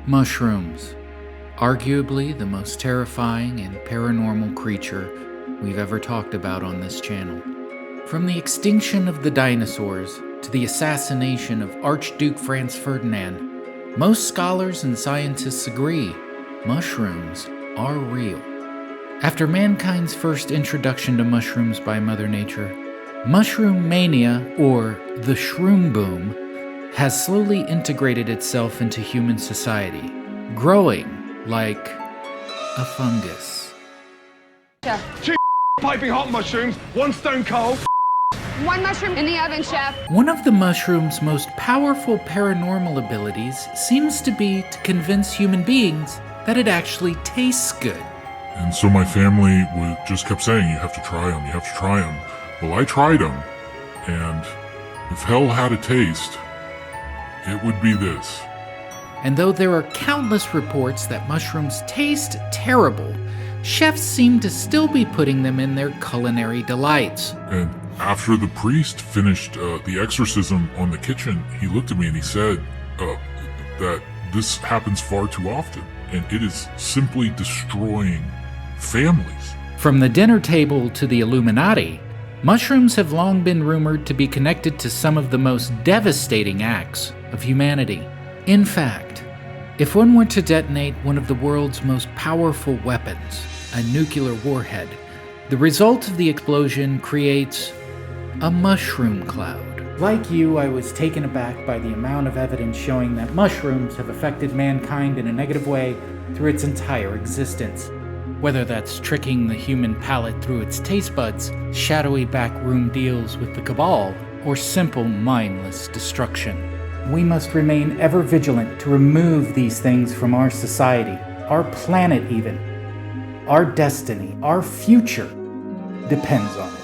Mushrooms. Arguably the most terrifying and paranormal creature we've ever talked about on this channel. From the extinction of the dinosaurs to the assassination of Archduke Franz Ferdinand, most scholars and scientists agree mushrooms are real. After mankind's first introduction to mushrooms by Mother Nature, mushroom mania, or the shroom boom, has slowly integrated itself into human society, growing like a fungus. Two piping hot mushrooms, one stone cold. One mushroom in the oven, chef. One of the mushroom's most powerful paranormal abilities seems to be to convince human beings that it actually tastes good. And so my family just kept saying, you have to try them, you have to try them. Well, I tried them, and if hell had a taste, it would be this. And though there are countless reports that mushrooms taste terrible, chefs seem to still be putting them in their culinary delights. And after the priest finished the exorcism on the kitchen, he looked at me and he said that this happens far too often, and it is simply destroying families. From the dinner table to the Illuminati, mushrooms have long been rumored to be connected to some of the most devastating acts of humanity. In fact, if one were to detonate one of the world's most powerful weapons, a nuclear warhead, the result of the explosion creates a mushroom cloud. Like you, I was taken aback by the amount of evidence showing that mushrooms have affected mankind in a negative way through its entire existence. Whether that's tricking the human palate through its taste buds, shadowy backroom deals with the cabal, or simple mindless destruction. We must remain ever vigilant to remove these things from our society, our planet even. Our destiny, our future, depends on it.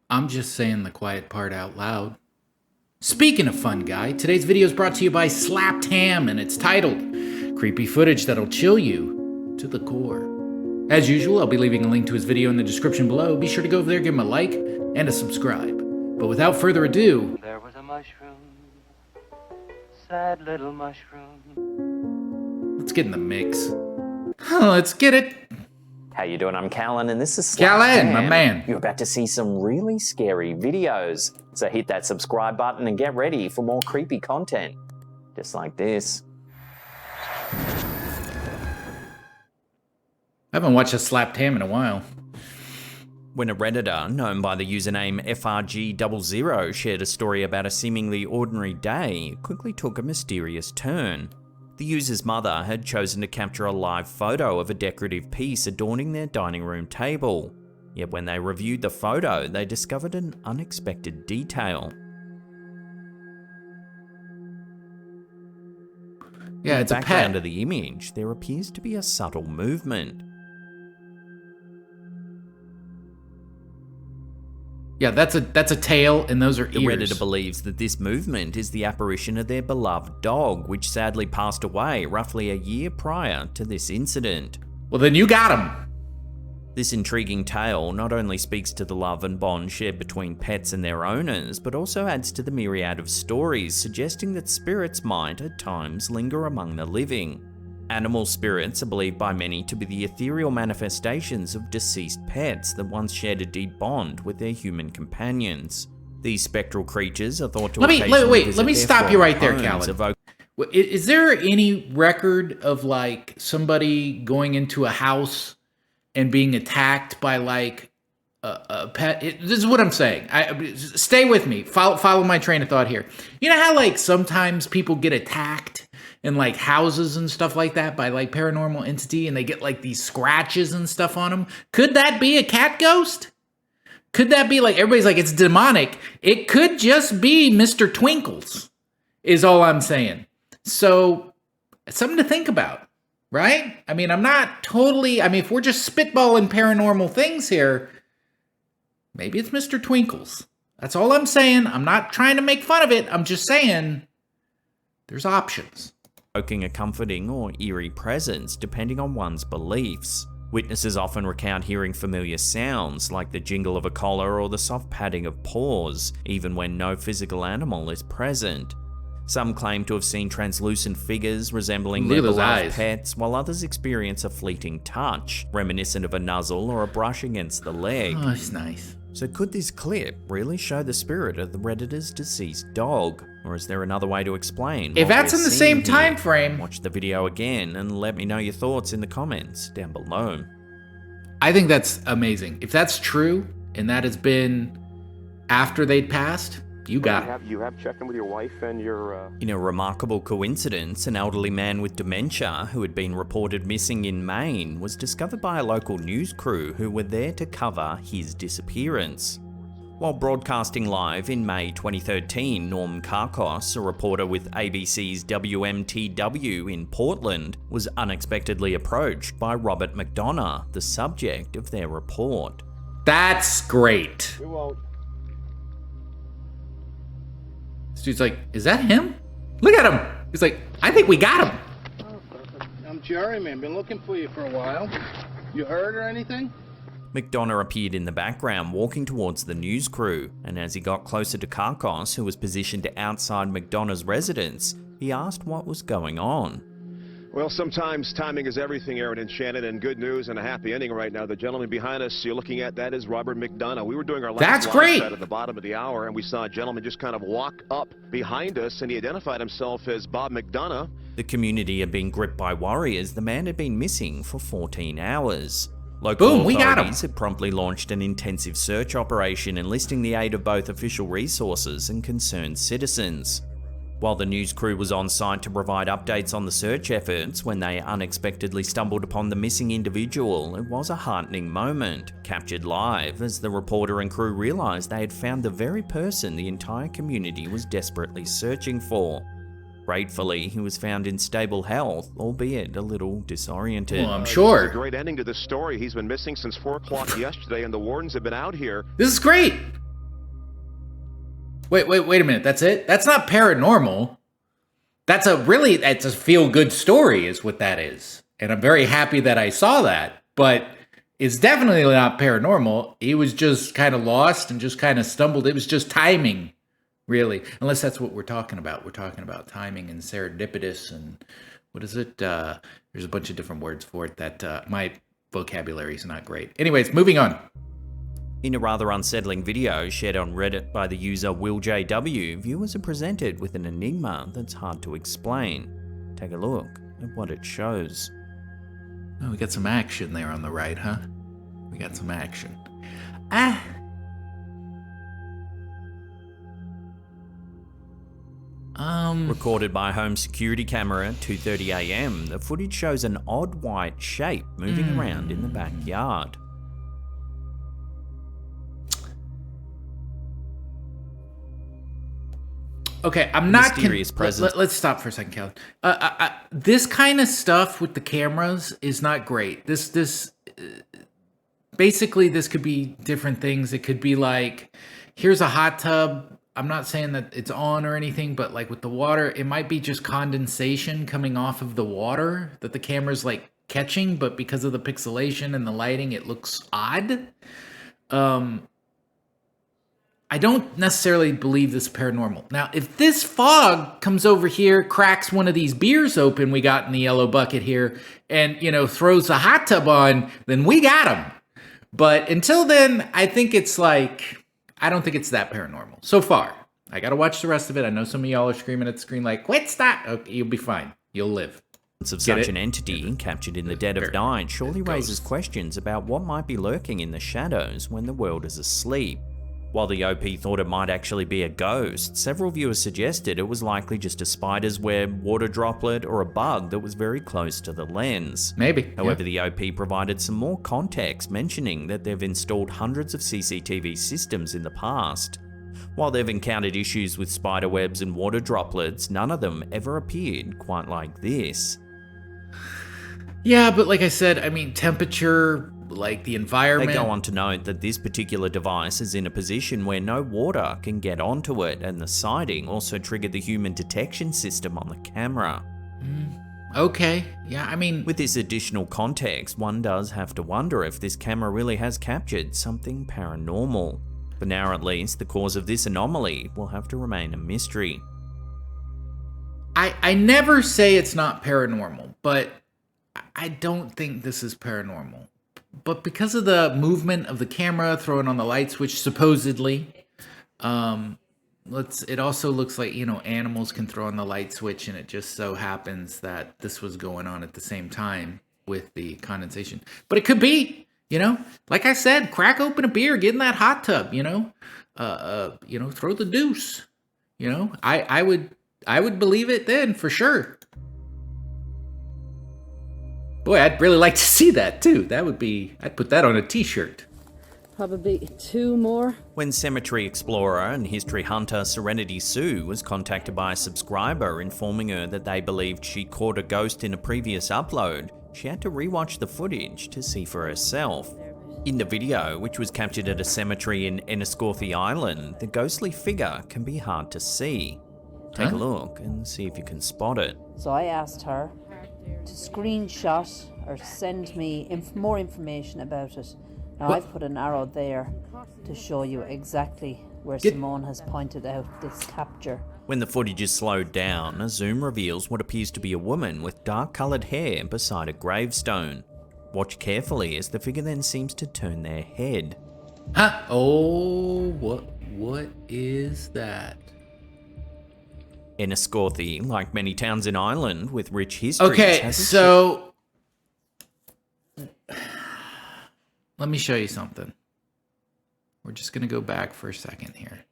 I'm just saying the quiet part out loud. Speaking of fun guy, today's video is brought to you by SlappedHam, and it's titled Creepy Footage That'll Chill You to the Core. As usual, I'll be leaving a link to his video in the description below. Be sure to go over there, give him a like, and a subscribe. But without further ado, there was a mushroom, sad little mushroom. Let's get in the mix. Let's get it. How you doing? I'm Callan, and this is Callan, my man. You're about to see some really scary videos. So hit that subscribe button and get ready for more creepy content. Just like this. I haven't watched a SlappedHam in a while. When a Redditor, known by the username FRG00, shared a story about a seemingly ordinary day, it quickly took a mysterious turn. The user's mother had chosen to capture a live photo of a decorative piece adorning their dining room table. Yet when they reviewed the photo, they discovered an unexpected detail. Yeah, it's a pet. In the background of the image, there appears to be a subtle movement. Yeah, that's a tail, and those are ears. The Redditor believes that this movement is the apparition of their beloved dog, which sadly passed away roughly a year prior to this incident. Well, then you got him. This intriguing tale not only speaks to the love and bond shared between pets and their owners, but also adds to the myriad of stories suggesting that spirits might, at times, linger among the living. Animal spirits are believed by many to be the ethereal manifestations of deceased pets that once shared a deep bond with their human companions. These spectral creatures are thought to Let me stop you right there, Callan. Is there any record of like somebody going into a house and being attacked by like a pet? This is what I'm saying. Stay with me. Follow my train of thought here. You know how like sometimes people get attacked in like houses and stuff like that by like paranormal entity, and they get like these scratches and stuff on them? Could that be a cat ghost? Could that be like, everybody's like, it's demonic. It could just be Mr. Twinkles, is all I'm saying. So, it's something to think about, right? I mean, if we're just spitballing paranormal things here, maybe it's Mr. Twinkles. That's all I'm saying. I'm not trying to make fun of it. I'm just saying there's options. Evoking a comforting or eerie presence depending on one's beliefs. Witnesses often recount hearing familiar sounds, like the jingle of a collar or the soft padding of paws, even when no physical animal is present. Some claim to have seen translucent figures resembling their beloved pets, while others experience a fleeting touch, reminiscent of a nuzzle or a brush against the leg. Oh, that's nice. So could this clip really show the spirit of the Redditor's deceased dog? Or is there another way to explain? If that's in the same time frame, watch the video again and let me know your thoughts in the comments down below. I think that's amazing. If that's true, and that has been after they'd passed, you got it. You have checked in with your wife and your... In a remarkable coincidence, an elderly man with dementia who had been reported missing in Maine was discovered by a local news crew who were there to cover his disappearance. While broadcasting live in May 2013, Norm Karkos, a reporter with ABC's WMTW in Portland, was unexpectedly approached by Robert McDonough, the subject of their report. That's great. We won't. This dude's like, is that him? Look at him. He's like, I think we got him. I'm Jerry, man. Been looking for you for a while. You heard or anything? McDonough appeared in the background walking towards the news crew, and as he got closer to Karkos, who was positioned outside McDonough's residence, he asked what was going on. Well, sometimes timing is everything, Aaron and Shannon, and good news and a happy ending right now. The gentleman behind us you're looking at, that is Robert McDonough. We were doing our last live set at the bottom of the hour, and we saw a gentleman just kind of walk up behind us, and he identified himself as Bob McDonough. The community had been gripped by worry as the man had been missing for 14 hours. Local authorities had promptly launched an intensive search operation enlisting the aid of both official resources and concerned citizens. While the news crew was on site to provide updates on the search efforts when they unexpectedly stumbled upon the missing individual, it was a heartening moment, captured live as the reporter and crew realized they had found the very person the entire community was desperately searching for. Gratefully, he was found in stable health, albeit a little disoriented. Well, I'm sure. A great ending to this story. He's been missing since 4 o'clock yesterday, and the wardens have been out here. This is great. Wait a minute. That's it? That's not paranormal. It's a feel-good story is what that is. And I'm very happy that I saw that. But it's definitely not paranormal. He was just kind of lost and just kind of stumbled. It was just timing. Really, unless that's what we're talking about. We're talking about timing and serendipitous and what is it? There's a bunch of different words for it that my vocabulary is not great. Anyways, moving on. In a rather unsettling video shared on Reddit by the user WillJW, viewers are presented with an enigma that's hard to explain. Take a look at what it shows. Oh, we got some action there on the right, huh? We got some action. Recorded by a home security camera at 2:30 AM, the footage shows an odd white shape moving around in the backyard. Okay, I'm not... Mysterious presence. Let's stop for a second, Calvin. This kind of stuff with the cameras is not great. Basically, this could be different things. It could be like, here's a hot tub. I'm not saying that it's on or anything, but like with the water, it might be just condensation coming off of the water that the camera's like catching, but because of the pixelation and the lighting, it looks odd. I don't necessarily believe this is paranormal. Now, if this fog comes over here, cracks one of these beers open we got in the yellow bucket here, and, throws the hot tub on, then we got them. But until then, I think it's like... I don't think it's that paranormal so far. I gotta watch the rest of it. I know some of y'all are screaming at the screen like, quit, stop. Okay, you'll be fine. You'll live. Of such an entity captured in the dead of night surely raises questions about what might be lurking in the shadows when the world is asleep. While the OP thought it might actually be a ghost, several viewers suggested it was likely just a spider's web, water droplet, or a bug that was very close to the lens. Maybe. However, the OP provided some more context, mentioning that they've installed hundreds of CCTV systems in the past. While they've encountered issues with spider webs and water droplets, none of them ever appeared quite like this. Yeah, but like I said, I mean, temperature, like the environment. They go on to note that this particular device is in a position where no water can get onto it, and the sighting also triggered the human detection system on the camera. Okay, yeah, I mean... With this additional context, one does have to wonder if this camera really has captured something paranormal. For now at least, the cause of this anomaly will have to remain a mystery. I never say it's not paranormal, but I don't think this is paranormal. But because of the movement of the camera, throwing on the light switch, supposedly, it also looks like, you know, animals can throw on the light switch, and it just so happens that this was going on at the same time with the condensation. But it could be, you know, like I said, crack open a beer, get in that hot tub, you know, throw the deuce, you know, I would believe it then for sure. Boy, I'd really like to see that too. I'd put that on a t-shirt. Probably 2 more. When cemetery explorer and history hunter Serenity Sue was contacted by a subscriber informing her that they believed she caught a ghost in a previous upload, she had to rewatch the footage to see for herself. In the video, which was captured at a cemetery in Enniscorthy Island, the ghostly figure can be hard to see. Take a look and see if you can spot it. So I asked her to screenshot or send me more information about it. Now I've put an arrow there to show you exactly where Simone has pointed out this capture. When the footage is slowed down, a zoom reveals what appears to be a woman with dark-coloured hair beside a gravestone. Watch carefully as the figure then seems to turn their head. Huh? Oh, what is that? Enniscorthy, like many towns in Ireland with rich history. Okay, so let me show you something. We're just going to go back for a second here.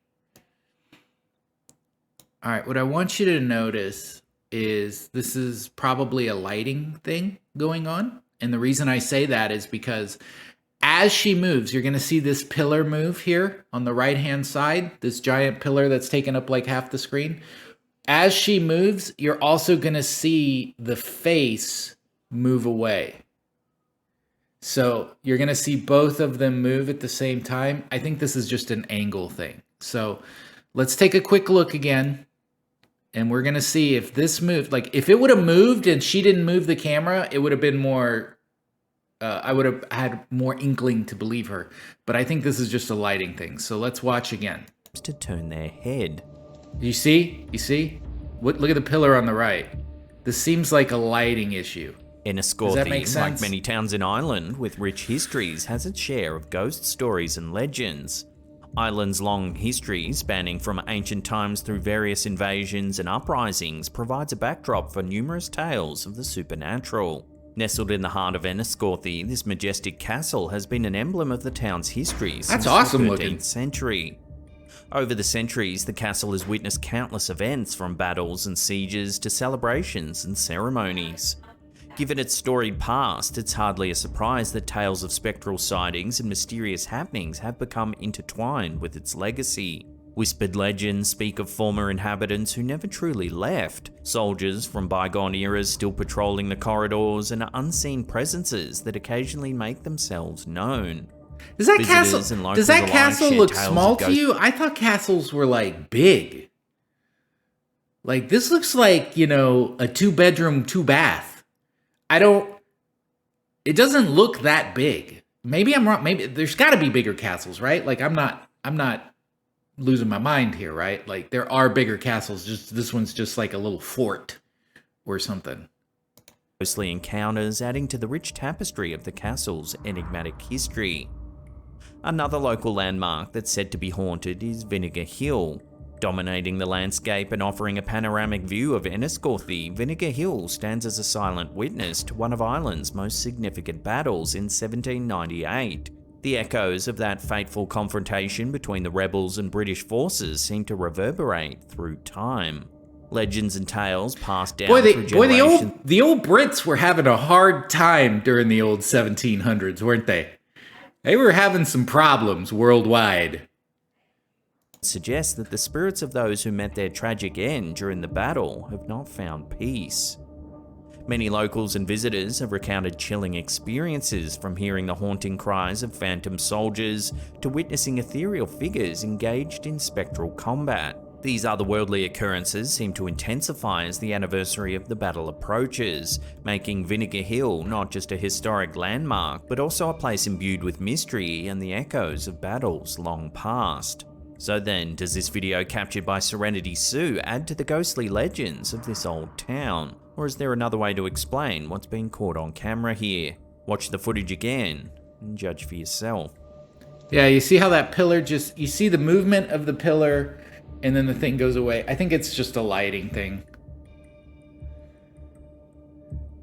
All right, what I want you to notice is this is probably a lighting thing going on. And the reason I say that is because as she moves, you're going to see this pillar move here on the right-hand side, this giant pillar that's taken up like half the screen. As she moves, you're also going to see the face move away. So you're going to see both of them move at the same time. I think this is just an angle thing. So let's take a quick look again. And we're going to see if this moved. Like, if it would have moved and she didn't move the camera, it would have been more... I would have had more inkling to believe her. But I think this is just a lighting thing. So let's watch again. To turn their head. You see? You see? Look at the pillar on the right. This seems like a lighting issue. Enniscorthy, like many towns in Ireland with rich histories, has its share of ghost stories and legends. Ireland's long history, spanning from ancient times through various invasions and uprisings, provides a backdrop for numerous tales of the supernatural. Nestled in the heart of Enniscorthy, this majestic castle has been an emblem of the town's history since the 13th century. Over the centuries, the castle has witnessed countless events, from battles and sieges to celebrations and ceremonies. Given its storied past, it's hardly a surprise that tales of spectral sightings and mysterious happenings have become intertwined with its legacy. Whispered legends speak of former inhabitants who never truly left, soldiers from bygone eras still patrolling the corridors, and unseen presences that occasionally make themselves known. Does that castle look small to you? I thought castles were like big. Like, this looks like, you know, a 2-bedroom, 2-bath. It doesn't look that big. Maybe I'm wrong. Maybe there's got to be bigger castles, right? Like, I'm not losing my mind here, right? Like, there are bigger castles. Just this one's just like a little fort or something. Ghostly encounters adding to the rich tapestry of the castle's enigmatic history. Another local landmark that's said to be haunted is Vinegar Hill. Dominating the landscape and offering a panoramic view of Enniscorthy, Vinegar Hill stands as a silent witness to one of Ireland's most significant battles in 1798. The echoes of that fateful confrontation between the rebels and British forces seem to reverberate through time. Legends and tales passed down through generations. The old Brits were having a hard time during the old 1700s, weren't they? They were having some problems worldwide. Suggests that the spirits of those who met their tragic end during the battle have not found peace. Many locals and visitors have recounted chilling experiences, from hearing the haunting cries of phantom soldiers to witnessing ethereal figures engaged in spectral combat. These otherworldly occurrences seem to intensify as the anniversary of the battle approaches, making Vinegar Hill not just a historic landmark, but also a place imbued with mystery and the echoes of battles long past. So then, does this video captured by Serenity Sue add to the ghostly legends of this old town? Or is there another way to explain what's being caught on camera here? Watch the footage again and judge for yourself. Yeah, you see how that pillar you see the movement of the pillar and then the thing goes away. I think it's just a lighting thing.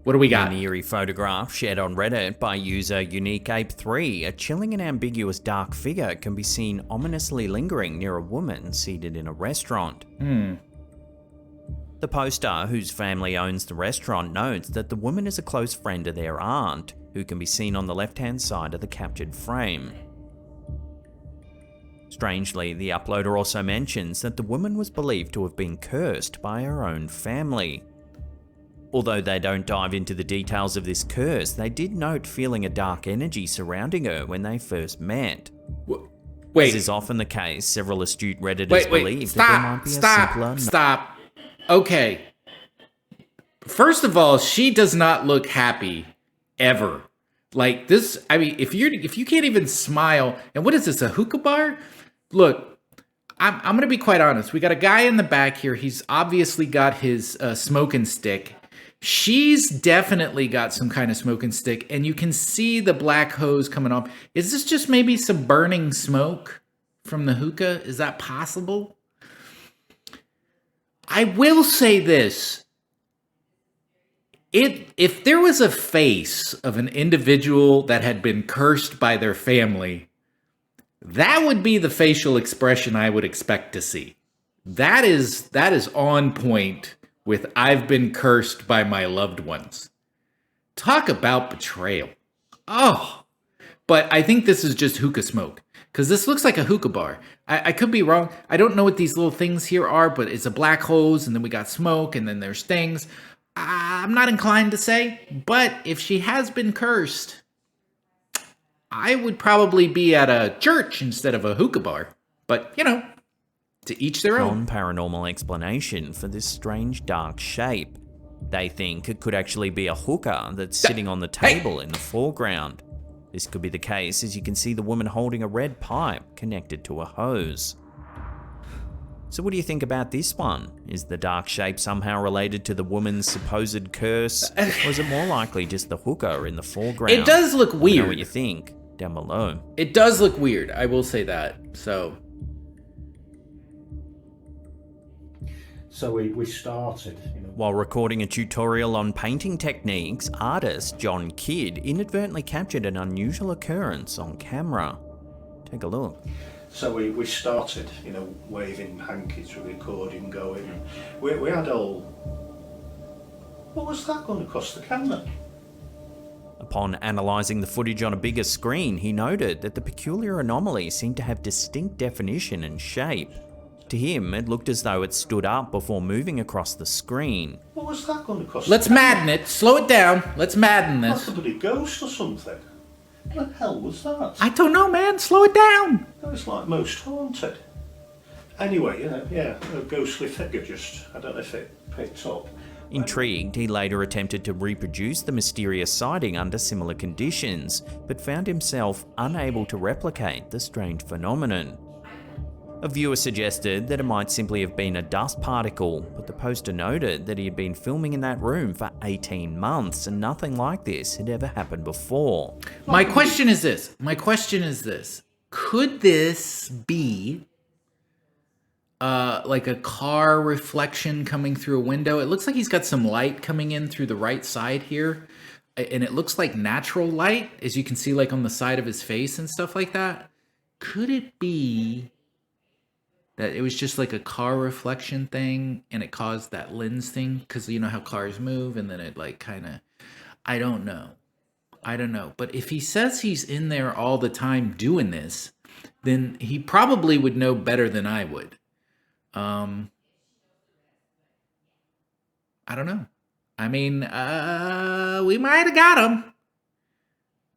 What do we got? An eerie photograph shared on Reddit by user UniqueApe3, a chilling and ambiguous dark figure can be seen ominously lingering near a woman seated in a restaurant. The poster, whose family owns the restaurant, notes that the woman is a close friend of their aunt, who can be seen on the left-hand side of the captured frame. Strangely, the uploader also mentions that the woman was believed to have been cursed by her own family. Although they don't dive into the details of this curse, they did note feeling a dark energy surrounding her when they first met. Wait. As is often the case, several astute Redditors believe that there might be a simpler... Stop. Okay. First of all, she does not look happy ever. Like this, I mean, if you can't even smile, and what is this, a hookah bar? Look, I'm going to be quite honest. We got a guy in the back here. He's obviously got his smoking stick. She's definitely got some kind of smoking stick, and you can see the black hose coming off. Is this just maybe some burning smoke from the hookah? Is that possible? I will say this. If there was a face of an individual that had been cursed by their family, that would be the facial expression I would expect to see. That is on point with "I've been cursed by my loved ones." Talk about betrayal. Oh, but I think this is just hookah smoke, because this looks like a hookah bar. I could be wrong. I don't know what these little things here are, but it's a black hose, and then we got smoke, and then there's things. I'm not inclined to say, but if she has been cursed, I would probably be at a church instead of a hookah bar. But, you know, to each their own. Non-paranormal explanation for this strange dark shape. They think it could actually be a hookah that's sitting on the table in the foreground. This could be the case, as you can see the woman holding a red pipe connected to a hose. So what do you think about this one? Is the dark shape somehow related to the woman's supposed curse? Or is it more likely just the hookah in the foreground? It does look weird. Let me know what you think down below. It does look weird, I will say that. So we started. While recording a tutorial on painting techniques, artist John Kidd inadvertently captured an unusual occurrence on camera. Take a look. So we started, waving hankies with recording going. And we had all... What was that going across the camera? Upon analysing the footage on a bigger screen, he noted that the peculiar anomaly seemed to have distinct definition and shape. To him, it looked as though it stood up before moving across the screen. What was that going across Let's the camera? madden it. Slow it down. Let's madden this. That's a bloody ghost or something. What the hell was that? I don't know, man. Slow it down. That was like Most Haunted. Anyway, a ghostly figure just... I don't know if it picked up. Intrigued, he later attempted to reproduce the mysterious sighting under similar conditions, but found himself unable to replicate the strange phenomenon. A viewer suggested that it might simply have been a dust particle, but the poster noted that he had been filming in that room for 18 months and nothing like this had ever happened before. My question is this. Could this be like a car reflection coming through a window? It looks like he's got some light coming in through the right side here, and it looks like natural light, as you can see, like on the side of his face and stuff like that. Could it be that it was just like a car reflection thing and it caused that lens thing? Because you know how cars move and then it like kind of... I don't know. But if he says he's in there all the time doing this, then he probably would know better than I would. I don't know. I mean, we might have got him,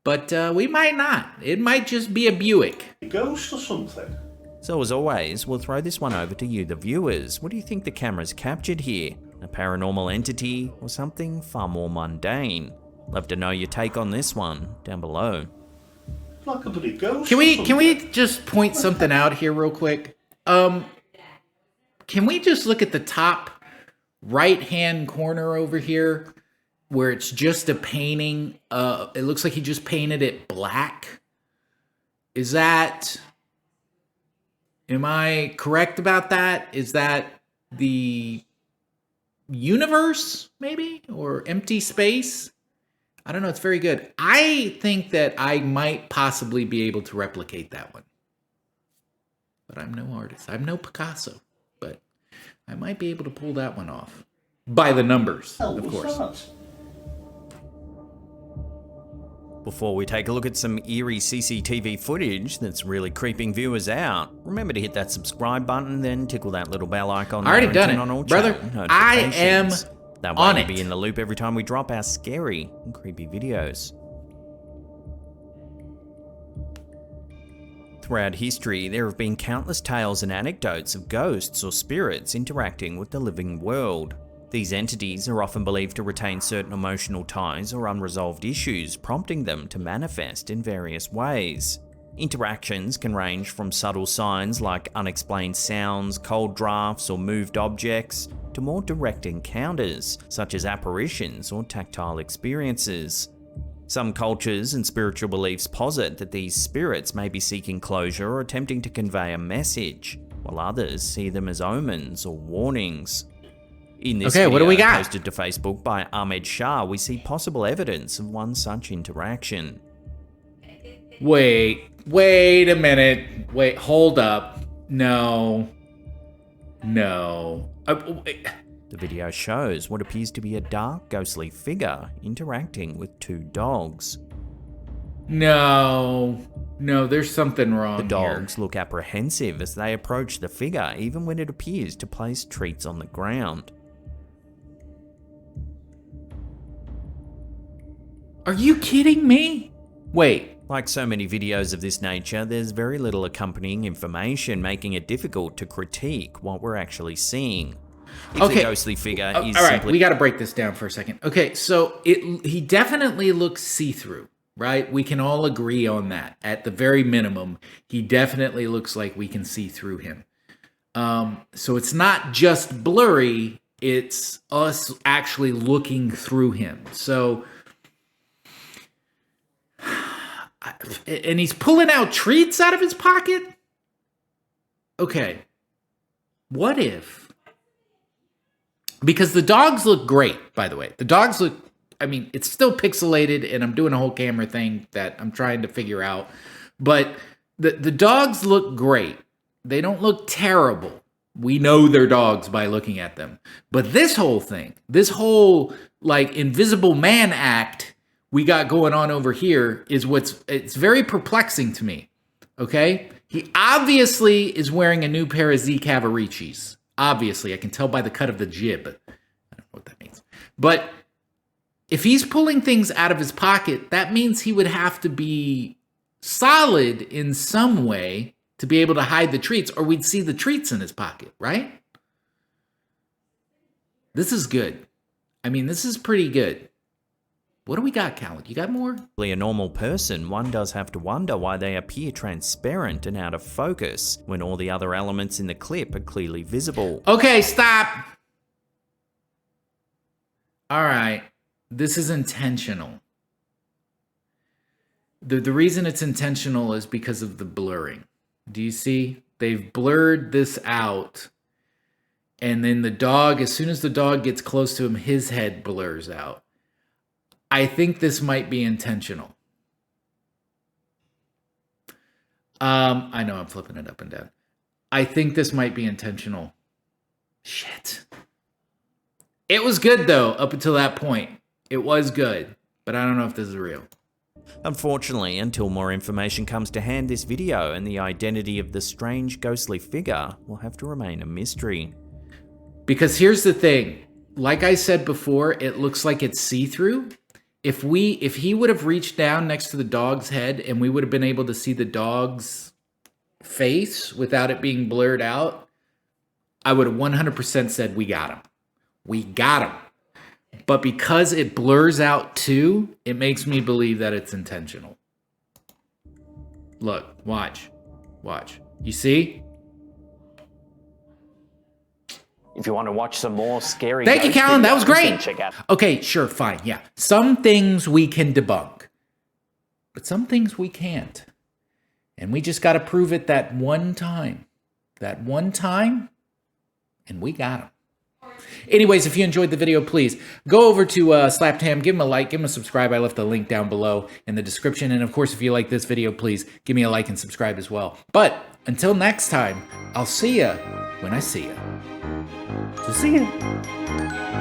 but we might not. It might just be a Buick. A ghost or something. So as always, we'll throw this one over to you, the viewers. What do you think the camera's captured here? A paranormal entity or something far more mundane? Love to know your take on this one down below. Like a bloody ghost. Can we just point something out here real quick? Can we just look at the top right-hand corner over here where it's just a painting? It looks like he just painted it black. Is that... Am I correct about that? Is that the universe, maybe? Or empty space? I don't know. It's very good. I think that I might possibly be able to replicate that one. But I'm no artist. I'm no Picasso. But I might be able to pull that one off. By the numbers, of course. Before we take a look at some eerie CCTV footage that's really creeping viewers out, remember to hit that subscribe button, then tickle that little bell icon. I already done it, brother. I am that way on you'll it. be in the loop every time we drop our scary and creepy videos. Throughout history, there have been countless tales and anecdotes of ghosts or spirits interacting with the living world. These entities are often believed to retain certain emotional ties or unresolved issues, prompting them to manifest in various ways. Interactions can range from subtle signs like unexplained sounds, cold drafts, or moved objects, to more direct encounters, such as apparitions or tactile experiences. Some cultures and spiritual beliefs posit that these spirits may be seeking closure or attempting to convey a message, while others see them as omens or warnings. In this video, what do we got? Posted to Facebook by Ahmed Shah, we see possible evidence of one such interaction. Wait a minute. Wait, hold up. No. The video shows what appears to be a dark, ghostly figure interacting with two dogs. No, there's something wrong The dogs look apprehensive as they approach the figure, even when it appears to place treats on the ground. Are you kidding me? Wait. Like so many videos of this nature, there's very little accompanying information, making it difficult to critique what we're actually seeing. If the ghostly figure is all right, simply... we got to break this down for a second. Okay, so he definitely looks see-through, right? We can all agree on that. At the very minimum, he definitely looks like we can see through him. So it's not just blurry, it's us actually looking through him. So... And he's pulling out treats out of his pocket? Okay. What if... Because the dogs look great, by the way. The dogs look... I mean, it's still pixelated, and I'm doing a whole camera thing that I'm trying to figure out. But the dogs look great. They don't look terrible. We know they're dogs by looking at them. But this whole thing, this whole, like, Invisible Man act... we got going on over here is it's very perplexing to me, okay? He obviously is wearing a new pair of Z Cavaricis. Obviously, I can tell by the cut of the jib. I don't know what that means. But if he's pulling things out of his pocket, that means he would have to be solid in some way to be able to hide the treats, or we'd see the treats in his pocket, right? This is good. I mean, this is pretty good. What do we got, Callan? You got more? A normal person, one does have to wonder why they appear transparent and out of focus when all the other elements in the clip are clearly visible. Okay, stop. All right. This is intentional. The reason it's intentional is because of the blurring. Do you see? They've blurred this out. And then the dog, as soon as the dog gets close to him, his head blurs out. I think this might be intentional. I know I'm flipping it up and down. I think this might be intentional. Shit. It was good, though, up until that point. It was good, but I don't know if this is real. Unfortunately, until more information comes to hand, this video and the identity of the strange ghostly figure will have to remain a mystery. Because here's the thing. Like I said before, it looks like it's see-through. If he would have reached down next to the dog's head and we would have been able to see the dog's face without it being blurred out, I would have 100% said we got him. We got him. But because it blurs out too, it makes me believe that it's intentional. Look, watch. Watch. You see? If you want to watch some more scary Thank you, Callan. That was great. Check out. Okay, sure, fine. Yeah. Some things we can debunk, but some things we can't. And we just got to prove it that one time. That one time, and we got him. Anyways, if you enjoyed the video, please go over to SlappedHam, give him a like, give him a subscribe. I left the link down below in the description. And of course, if you like this video, please give me a like and subscribe as well. But until next time, I'll see ya when I see ya. So see ya.